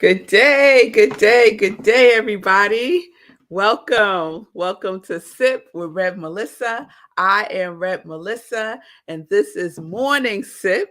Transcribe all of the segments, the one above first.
Good day, good day, good day, everybody. Welcome to Sip with Rev Melissa. I am Rev Melissa, and this is Morning Sip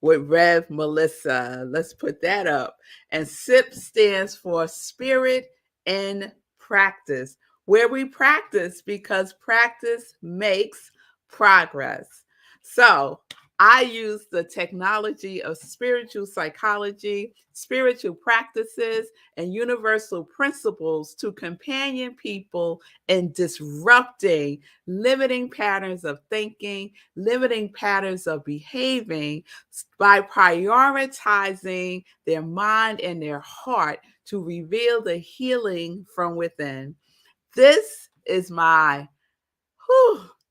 with Rev Melissa. Let's put that up. And SIP stands for Spirit in Practice, where we practice because practice makes progress. So, I use the technology of spiritual psychology, spiritual practices, and universal principles to companion people in disrupting limiting patterns of thinking, limiting patterns of behaving by prioritizing their mind and their heart to reveal the healing from within. This is my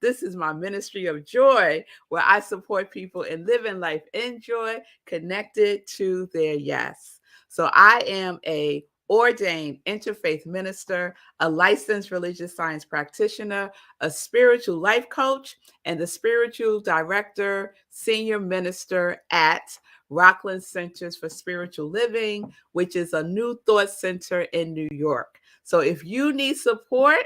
this is my ministry of joy, where I support people in living life in joy, connected to their yes. So I am a ordained interfaith minister, a licensed religious science practitioner, a spiritual life coach, and the spiritual director, senior minister at Rockland Centers for Spiritual Living, which is a new thought center in New York. So if you need support,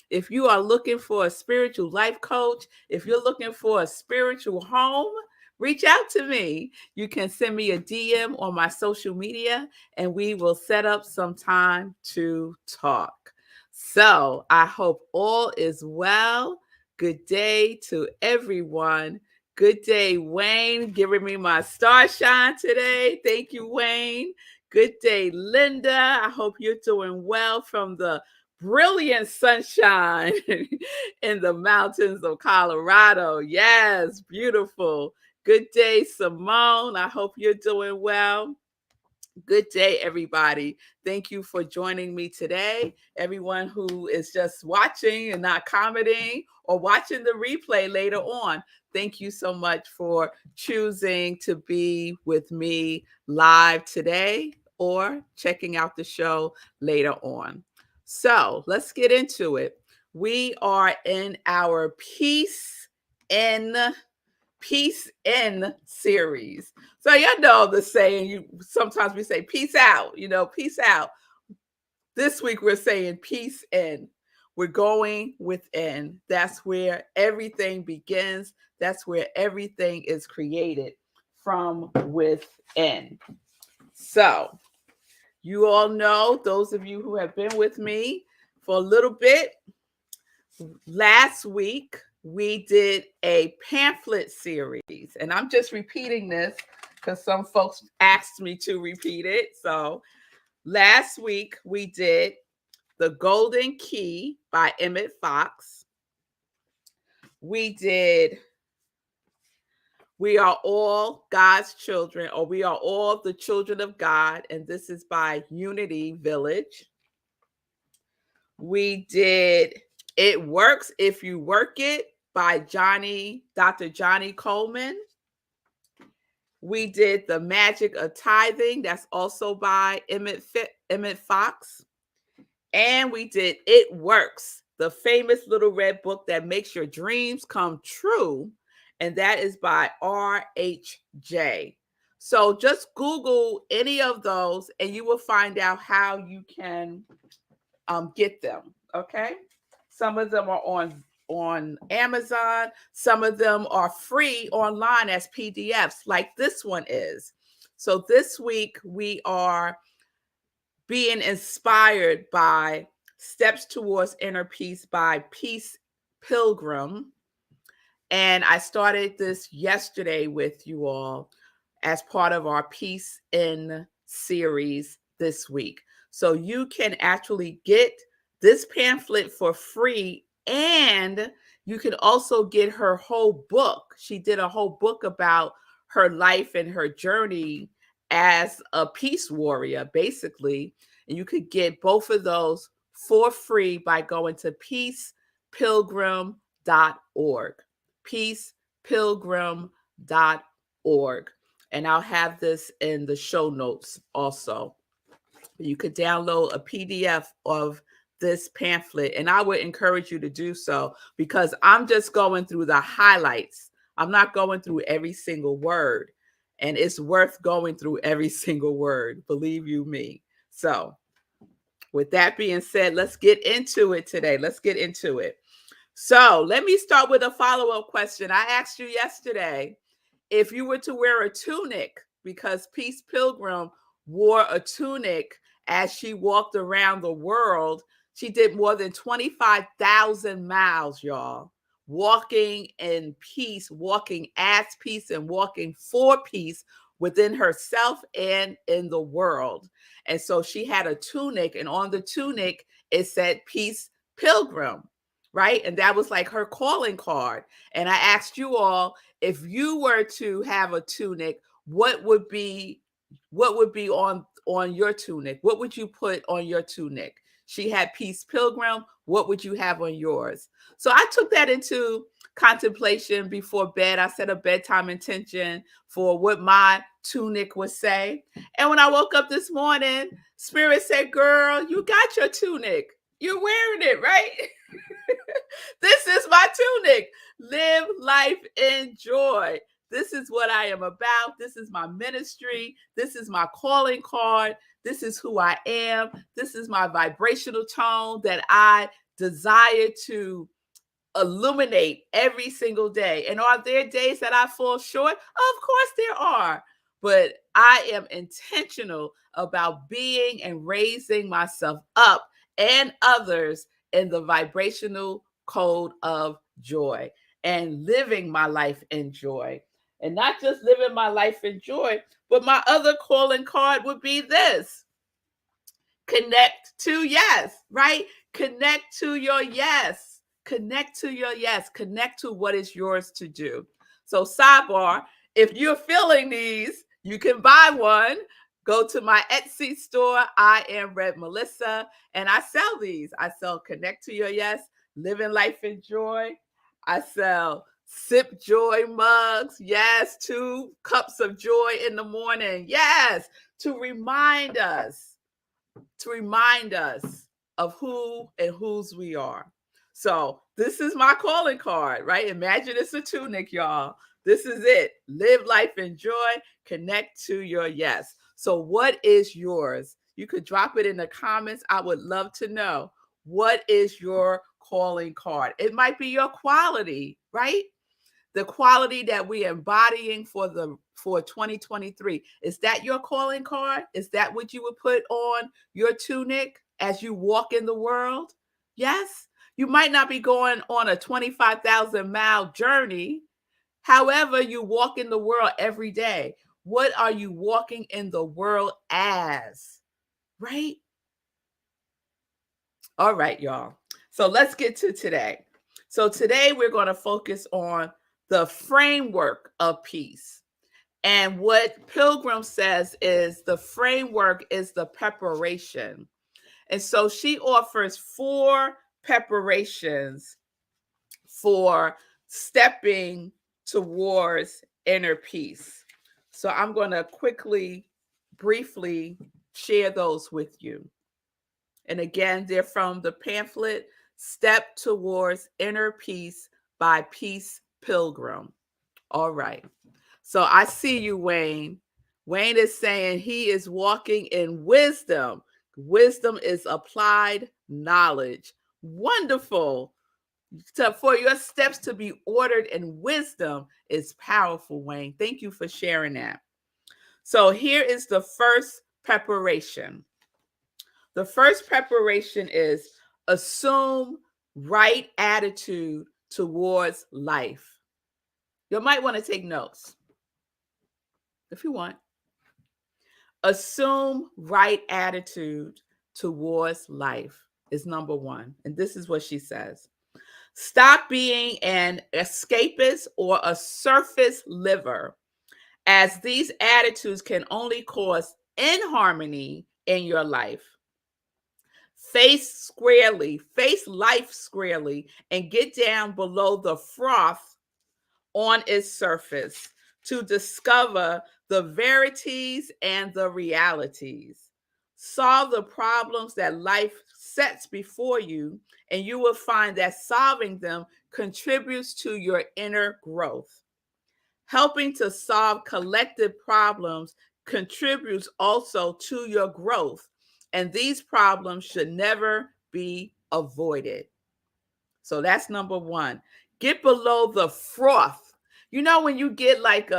if you are looking for a spiritual life coach, if you're looking for a spiritual home, reach out to me. You can send me a DM on my social media and we will set up some time to talk. So I hope all is well. Good day to everyone. Good day, Wayne, giving me my star shine today. Thank you, Wayne. Good day, Linda. I hope you're doing well from the brilliant sunshine in the mountains of Colorado. Yes, beautiful. Good day, Simone. I hope you're doing well. Good day, everybody. Thank you for joining me today. Everyone who is just watching and not commenting or watching the replay later on, thank you so much for choosing to be with me live today or checking out the show later on. So let's get into it. We are in our Peace in series. So y'all know the saying, sometimes we say peace out, peace out. This week we're saying peace in. We're going within. That's where everything begins. That's where everything is created, from within. So you all know, those of you who have been with me for a little bit, last week we did a pamphlet series, and I'm just repeating this because some folks asked me to repeat it. So last week we did The Golden Key by Emmett Fox. We did We Are All God's Children, or We Are All the Children of God, and this is by Unity Village. We did It Works If You Work It by Dr. Johnny Coleman. We did The Magic of Tithing. That's also by Emmett Fox. And we did It Works, the famous little red book that makes your dreams come true. And that is by R.H.J. So just Google any of those and you will find out how you can get them. Okay. Some of them are on Amazon. Some of them are free online as PDFs, like this one is. So this week we are being inspired by Steps Towards Inner Peace by Peace Pilgrim. And I started this yesterday with you all as part of our Peace in series this week. So you can actually get this pamphlet for free, and you can also get her whole book. She did a whole book about her life and her journey as a peace warrior, basically. And you could get both of those for free by going to peacepilgrim.org. peacepilgrim.org. And I'll have this in the show notes also. You could download a PDF of this pamphlet, and I would encourage you to do so because I'm just going through the highlights. I'm not going through every single word, and it's worth going through every single word, believe you me. So with that being said, let's get into it today. Let's get into it. So let me start with a follow-up question. I asked you yesterday if you were to wear a tunic, because Peace Pilgrim wore a tunic as she walked around the world. She did more than 25,000 miles, y'all, walking in peace, walking as peace, and walking for peace within herself and in the world. And so she had a tunic, and on the tunic, it said Peace Pilgrim, right? And that was like her calling card. And I asked you all, if you were to have a tunic, what would be on your tunic? What would you put on your tunic? She had Peace Pilgrim. What would you have on yours? So I took that into contemplation before bed. I set a bedtime intention for what my tunic would say. And when I woke up this morning, Spirit said, girl, you got your tunic. You're wearing it, right? This is my tunic. Live life in joy. This is what I am about. This is my ministry. This is my calling card. This is who I am. This is my vibrational tone that I desire to illuminate every single day. And are there days that I fall short? Of course there are. But I am intentional about being and raising myself up and others in the vibrational code of joy and living my life in joy. And not just living my life in joy, but my other calling card would be this: connect to yes, right? Connect to your yes. Connect to your yes. Connect to what is yours to do. So, sidebar, if you're feeling these, you can buy one. Go to my Etsy store. I am revmelissa, and I sell these. I sell Connect to Your Yes, Living Life in Joy. I sell Sip Joy mugs. Yes, 2 cups of joy in the morning. Yes, to remind us of who and whose we are. So this is my calling card, right? Imagine it's a tunic, y'all. This is it. Live life in joy. Connect to your yes. So what is yours? You could drop it in the comments. I would love to know. What is your calling card? It might be your quality, right? The quality that we're embodying for 2023. Is that your calling card? Is that what you would put on your tunic as you walk in the world? Yes. You might not be going on a 25,000-mile journey. However, you walk in the world every day. What are you walking in the world as? Right? All right, y'all. So let's get to today. So today we're going to focus on the framework of peace. And what Pilgrim says is the framework is the preparation. And so she offers 4 preparations for stepping towards inner peace. So I'm going to briefly share those with you. And again, they're from the pamphlet, Step Towards Inner Peace by Peace Pilgrim. All right. So I see you, Wayne. Wayne is saying he is walking in wisdom. Wisdom is applied knowledge. Wonderful. So for your steps to be ordered in wisdom is powerful, Wayne. Thank you for sharing that. So here is the first preparation. The first preparation is assume right attitude towards life. You might want to take notes if you want. Assume right attitude towards life is number 1. And this is what she says. Stop being an escapist or a surface liver, as these attitudes can only cause inharmony in your life. Face life squarely, and get down below the froth on its surface to discover the verities and the realities. Solve the problems that life sets before you, and you will find that solving them contributes to your inner growth. Helping to solve collective problems contributes also to your growth, and these problems should never be avoided. So that's number one. Get below the froth. You know, when you get like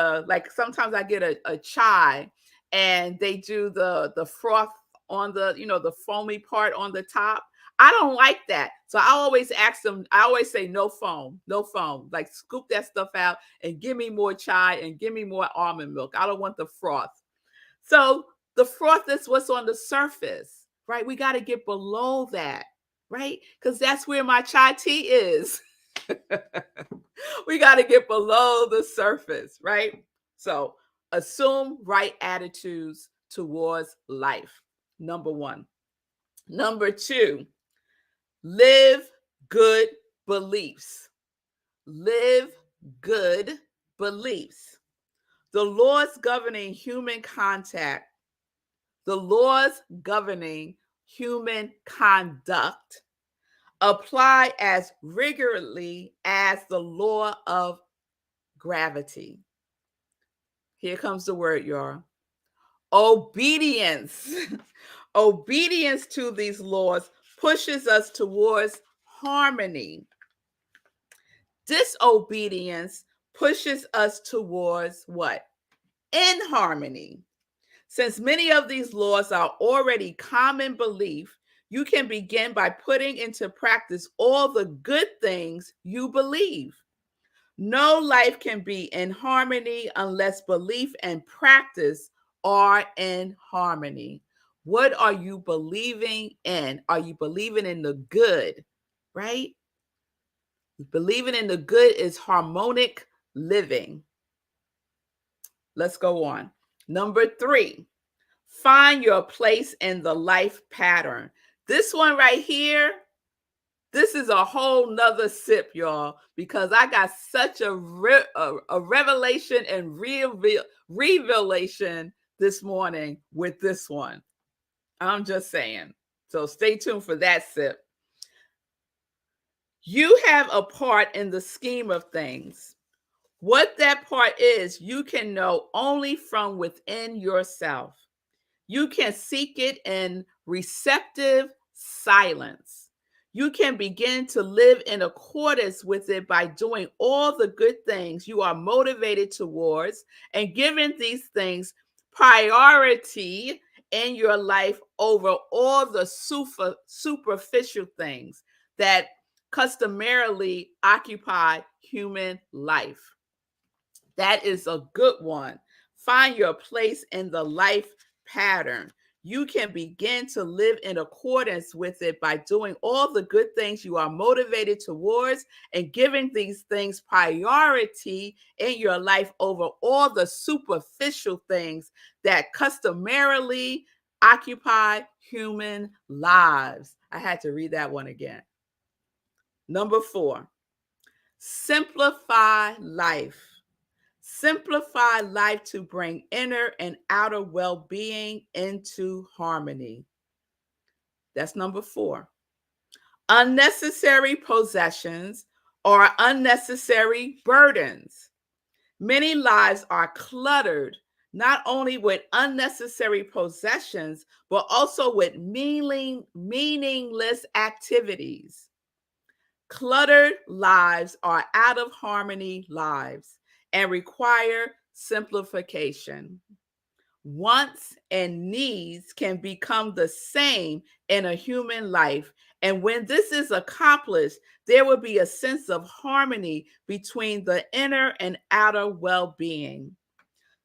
sometimes I get a chai and they do the froth on the, the foamy part on the top. I don't like that. So I always ask them, I always say no foam, no foam. Like scoop that stuff out and give me more chai and give me more almond milk. I don't want the froth. So the froth is what's on the surface, right? We got to get below that, right? Because that's where my chai tea is. We got to get below the surface, right? So assume right attitudes towards life. Number one. Number two, live good beliefs. Live good beliefs. The laws governing human contact, the laws governing human conduct apply as rigorously as the law of gravity. Here comes the word, y'all. Obedience. Obedience to these laws pushes us towards harmony. Disobedience pushes us towards what? Inharmony. Since many of these laws are already common belief, you can begin by putting into practice all the good things you believe. No life can be in harmony unless belief and practice are in harmony. What are you believing in? Are you believing in the good, right? Believing in the good is harmonic living. Let's go on. Number three, find your place in the life pattern. This one right here, this is a whole nother sip, y'all, because I got such a revelation and revelation this morning with this one. I'm just saying. So stay tuned for that sip. You have a part in the scheme of things. What that part is, you can know only from within yourself. You can seek it in receptive silence. You can begin to live in accordance with it by doing all the good things you are motivated towards and giving these things priority in your life over all the superficial things that customarily occupy human life. That is a good one. Find your place in the life pattern. You can begin to live in accordance with it by doing all the good things you are motivated towards and giving these things priority in your life over all the superficial things that customarily occupy human lives. I had to read that one again. Number four, simplify life. Simplify life to bring inner and outer well-being into harmony. That's number four. Unnecessary possessions are unnecessary burdens. Many lives are cluttered not only with unnecessary possessions, but also with meaningless activities. Cluttered lives are out of harmony lives and require simplification. Wants and needs can become the same in a human life. And when this is accomplished, there will be a sense of harmony between the inner and outer well-being.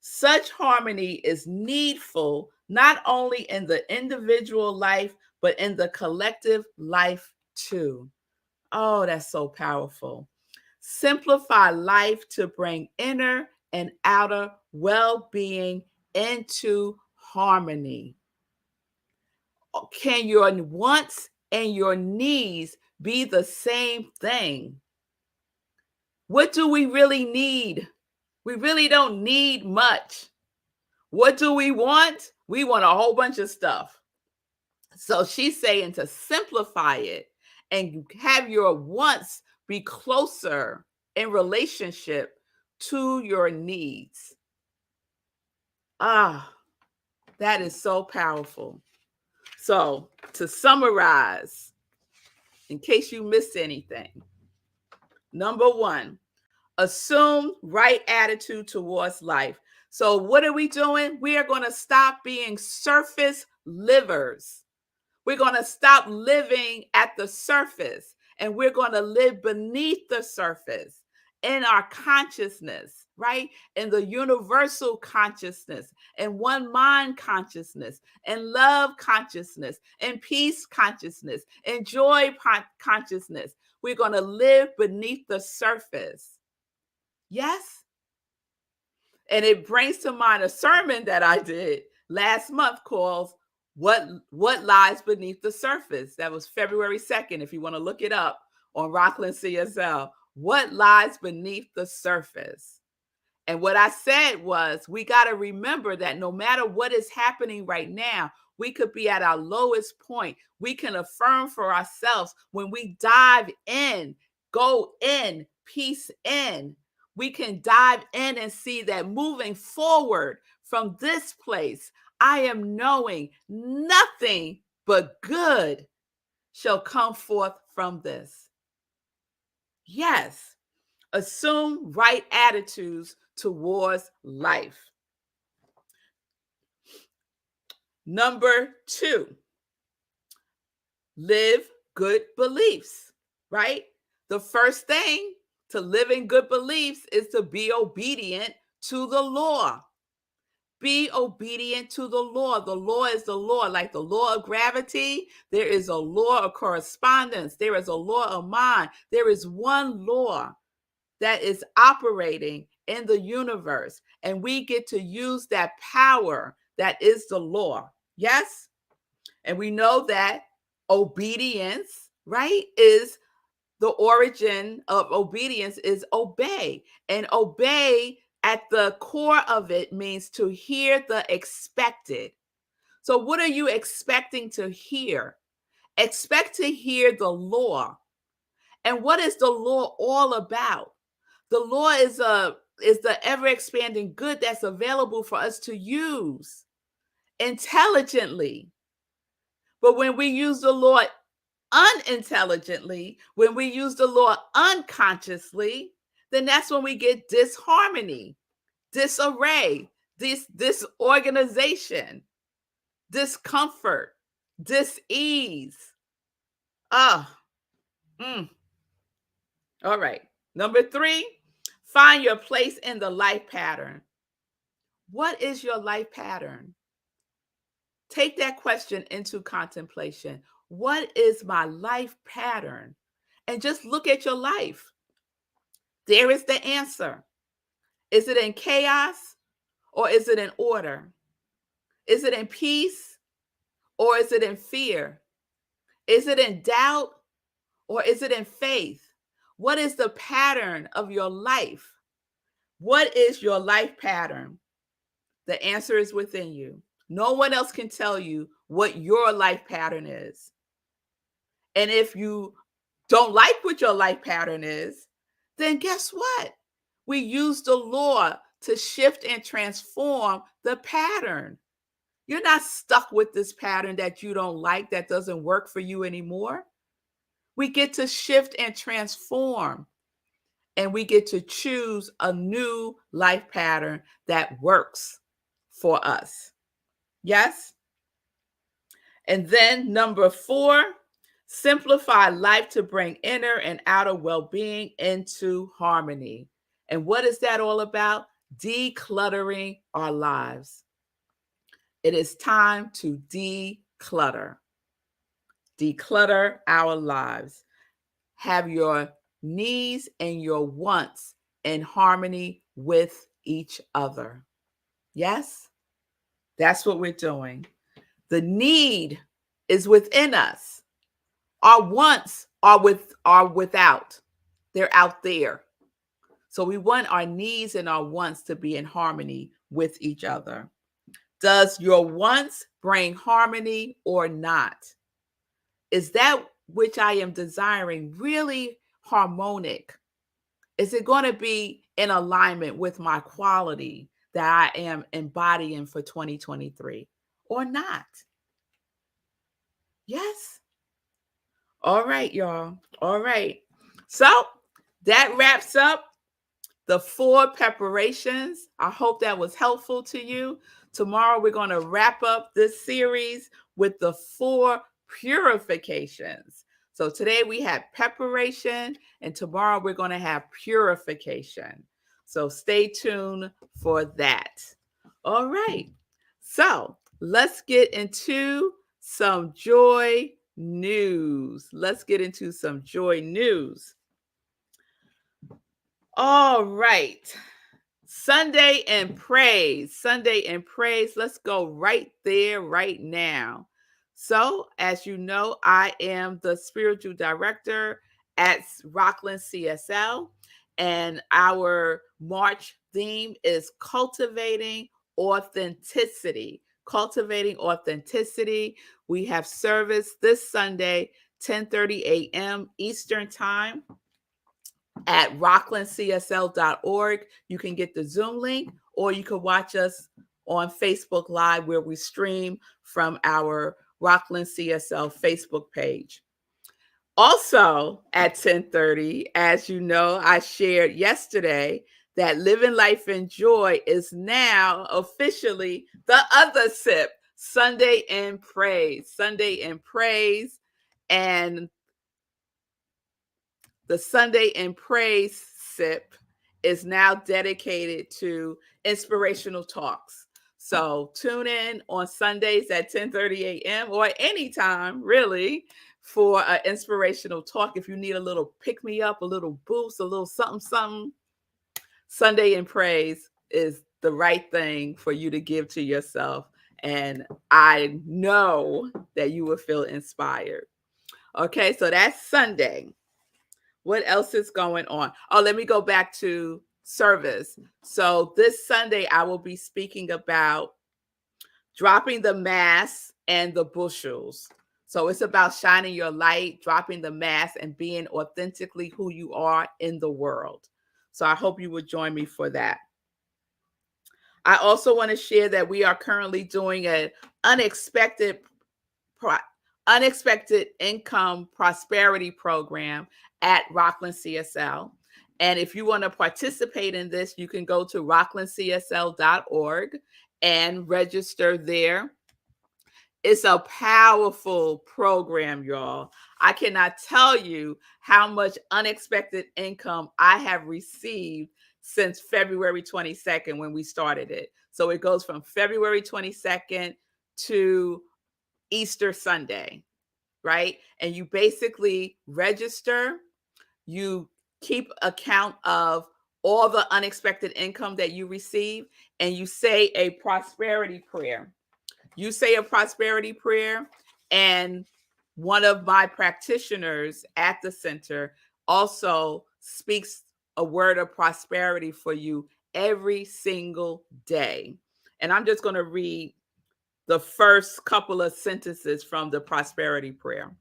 Such harmony is needful not only in the individual life, but in the collective life too. Oh, that's so powerful. Simplify life to bring inner and outer well-being into harmony. Can your wants and your needs be the same thing? What do we really need? We really don't need much. What do we want? We want a whole bunch of stuff. So she's saying to simplify it and have your wants be closer in relationship to your needs. Ah, that is so powerful. So to summarize, in case you missed anything, number one, assume right attitude towards life. So what are we doing? We are going to stop being surface livers. We're going to stop living at the surface, and we're going to live beneath the surface in our consciousness, right? In the universal consciousness, and one mind consciousness, and love consciousness, and peace consciousness, and joy consciousness. We're going to live beneath the surface. Yes? And it brings to mind a sermon that I did last month called What Lies Beneath the Surface. That was February 2nd, if you want to look it up on Rockland CSL. What lies beneath the surface? And what I said was, we got to remember that no matter what is happening right now, we could be at our lowest point. We can affirm for ourselves when we dive in, go in, peace in. We can dive in and see that moving forward from this place, I am knowing nothing but good shall come forth from this. Yes, assume right attitudes towards life. Number two, live good beliefs, right? The first thing to living good beliefs is to be obedient to the law. Be obedient to the law. The law is the law, like the law of gravity. There is a law of correspondence. There is a law of mind. There is one law that is operating in the universe, and we get to use that power that is the law. Yes? And we know that obedience, right, is the origin of obedience is obey. And obey at the core of it means to hear the expected. So what are you expecting to hear? Expect to hear the law. And what is the law all about? The law is the ever expanding good that's available for us to use intelligently. But when we use the law unintelligently, when we use the law unconsciously, then that's when we get disharmony, disarray, disorganization, discomfort, dis-ease. All right. Number three, find your place in the life pattern. What is your life pattern? Take that question into contemplation. What is my life pattern? And just look at your life. There is the answer. Is it in chaos or is it in order? Is it in peace or is it in fear? Is it in doubt or is it in faith? What is the pattern of your life? What is your life pattern? The answer is within you. No one else can tell you what your life pattern is. And if you don't like what your life pattern is, then guess what? We use the law to shift and transform the pattern. You're not stuck with this pattern that you don't like, that doesn't work for you anymore. We get to shift and transform, and we get to choose a new life pattern that works for us. Yes? And then number four, simplify life to bring inner and outer well-being into harmony. And what is that all about? Decluttering our lives. It is time to declutter. Declutter our lives. Have your needs and your wants in harmony with each other. Yes? That's what we're doing. The need is within us. Our wants are without. They're out there. So we want our needs and our wants to be in harmony with each other. Does your wants bring harmony or not? Is that which I am desiring really harmonic? Is it going to be in alignment with my quality that I am embodying for 2023 or not? Yes. All right, y'all. All right. So that wraps up the 4 preparations. I hope that was helpful to you. Tomorrow, we're going to wrap up this series with the 4 purifications. So today we had preparation, and tomorrow we're going to have purification. So stay tuned for that. All right. So let's get into some joy news. Let's get into some joy news. All right. Sunday and praise. Sunday and praise. Let's go right there, right now. So, as you know, I am the spiritual director at Rockland CSL, and our March theme is cultivating authenticity. Cultivating authenticity. We have service this Sunday, 10:30 a.m. Eastern Time at rocklandcsl.org. You can get the Zoom link, or you can watch us on Facebook Live, where we stream from our Rockland CSL Facebook page. Also at 10:30, as you know, I shared yesterday that Living Life in Joy is now officially the other SIP, Sunday in Praise. Sunday in Praise. And the Sunday in Praise SIP is now dedicated to inspirational talks. So tune in on Sundays at 10:30 a.m. or anytime, really, for an inspirational talk. If you need a little pick-me-up, a little boost, a little something, Sunday in Praise is the right thing for you to give to yourself. And I know that you will feel inspired. Okay, so that's Sunday. What else is going on? Oh, let me go back to service. So this Sunday, I will be speaking about dropping the mask and the bushels. So it's about shining your light, dropping the mask, and being authentically who you are in the world. So I hope you would join me for that. I also want to share that we are currently doing an unexpected income prosperity program at Rockland CSL. And if you want to participate in this, you can go to rocklandcsl.org and register there. It's a powerful program, y'all. I cannot tell you how much unexpected income I have received since February 22nd when we started it. So it goes from February 22nd to Easter Sunday, right? And you basically register, you keep account of all the unexpected income that you receive, and you say a prosperity prayer. You say a prosperity prayer, and one of my practitioners at the center also speaks a word of prosperity for you every single day. And I'm just going to read the first couple of sentences from the prosperity prayer.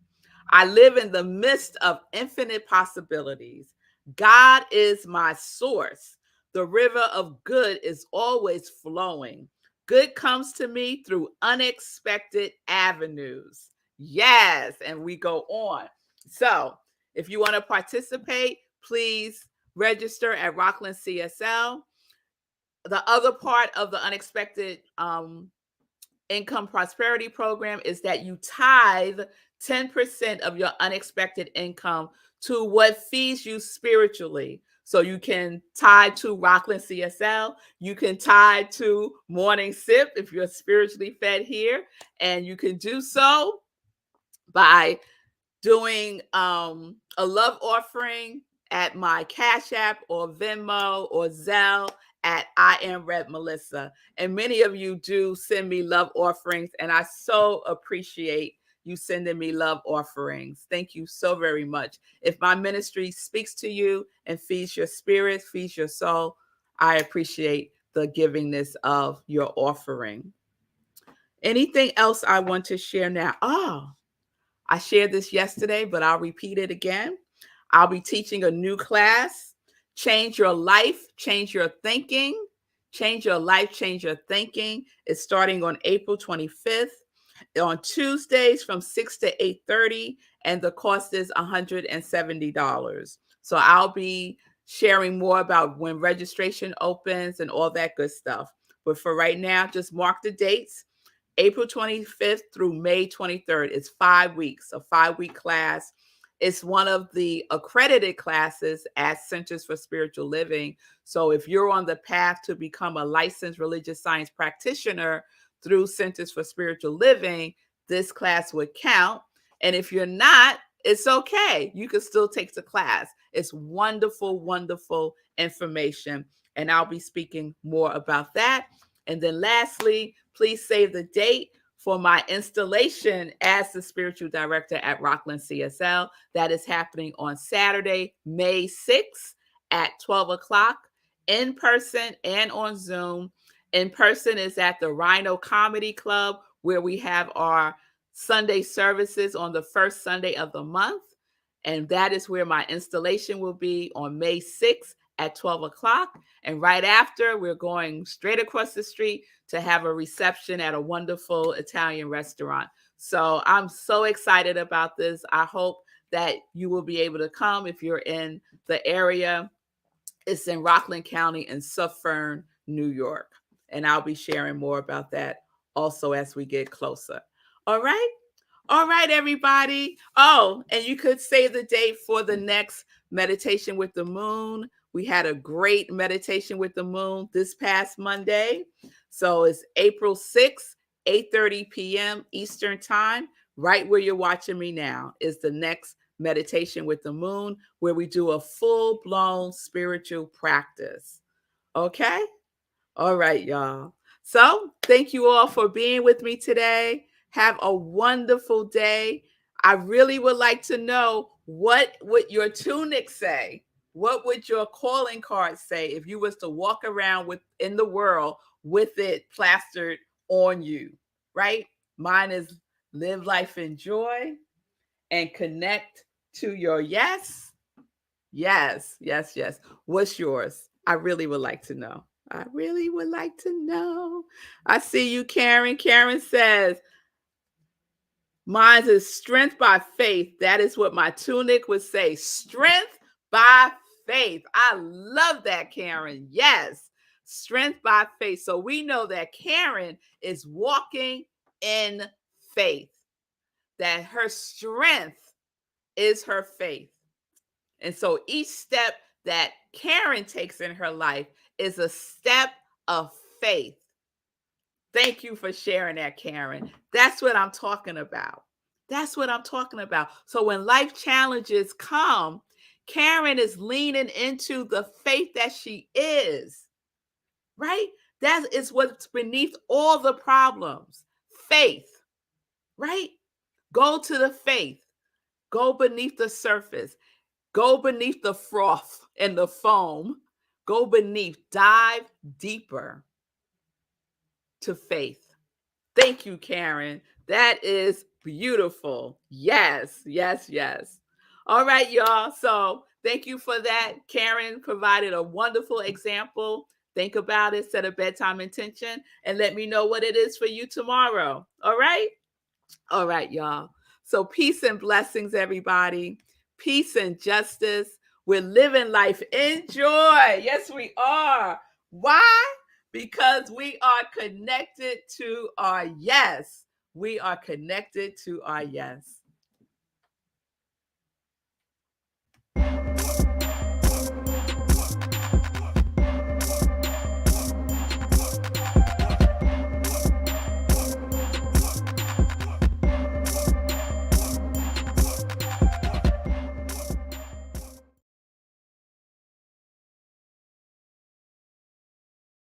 I live in the midst of infinite possibilities. God is my source. The river of good is always flowing. Good comes to me through unexpected avenues. Yes, and we go on. So, if you want to participate, please register at Rockland CSL. The other part of the unexpected income prosperity program is that you tithe 10% of your unexpected income to what feeds you spiritually. So you can tithe to Rockland CSL. You can tithe to Morning Sip if you're spiritually fed here. And you can do so by doing a love offering at my Cash App or Venmo or Zelle at I am revmelissa. And many of you do send me love offerings, and I so appreciate you sending me love offerings. Thank you so very much. If my ministry speaks to you and feeds your spirit, feeds your soul, I appreciate the givingness of your offering. Anything else I want to share now? I shared this yesterday, but I'll repeat it again. I'll be teaching a new class, Change Your Life, Change Your Thinking. Change Your Life, Change Your Thinking. It's starting on April 25th. On Tuesdays from 6 to 8:30, and the cost is $170. So I'll be sharing more about when registration opens and all that good stuff. But for right now, just mark the dates. April 25th through May 23rd. It's 5 weeks, a 5-week class. It's one of the accredited classes at Centers for Spiritual Living. So if you're on the path to become a licensed religious science practitioner through Centers for Spiritual Living, this class would count. And if you're not, it's okay. You can still take the class. It's wonderful, wonderful information. And I'll be speaking more about that. And then lastly, please save the date for my installation as the spiritual director at Rockland CSL. That is happening on Saturday, May 6th at 12 o'clock in person and on Zoom. In person is at the Rhino Comedy Club, where we have our Sunday services on the first Sunday of the month. And that is where my installation will be on May 6th at 12 o'clock. And right after, we're going straight across the street to have a reception at a wonderful Italian restaurant. So I'm so excited about this. I hope that you will be able to come if you're in the area. It's in Rockland County in Suffern, New York. And I'll be sharing more about that also as we get closer. All right. All right, everybody. Oh, and you could save the date for the next meditation with the moon. We had a great meditation with the moon this past Monday. So it's April 6th, 8:30 p.m. Eastern Time. Right where you're watching me now is the next meditation with the moon, where we do a full-blown spiritual practice. Okay? All right, y'all. So thank you all for being with me today. Have a wonderful day. I really would like to know, what would your tunic say? What would your calling card say if you was to walk around with in the world with it plastered on you, right? Mine is live life in joy and connect to your yes. Yes, yes, yes. What's yours? I really would like to know. I really would like to know. I see you, Karen. Karen says, mine is strength by faith. That is what my tunic would say. Strength by faith. I love that, Karen. Yes, strength by faith. So we know that Karen is walking in faith, that her strength is her faith. And so each step that Karen takes in her life is a step of faith. Thank you for sharing that, Karen. That's what I'm talking about. That's what I'm talking about. So when life challenges come, Karen is leaning into the faith that she is, right? That is what's beneath all the problems. Faith, right? Go to the faith. Go beneath the surface. Go beneath the froth and the foam. Go beneath. Dive deeper to faith. Thank you, Karen. That is beautiful. Yes, yes, yes. All right, y'all. So thank you for that. Karen provided a wonderful example. Think about it, set a bedtime intention, and let me know what it is for you tomorrow. All right? All right, y'all. So peace and blessings, everybody. Peace and justice. We're living life in joy. Yes, we are. Why? Because we are connected to our yes. We are connected to our yes.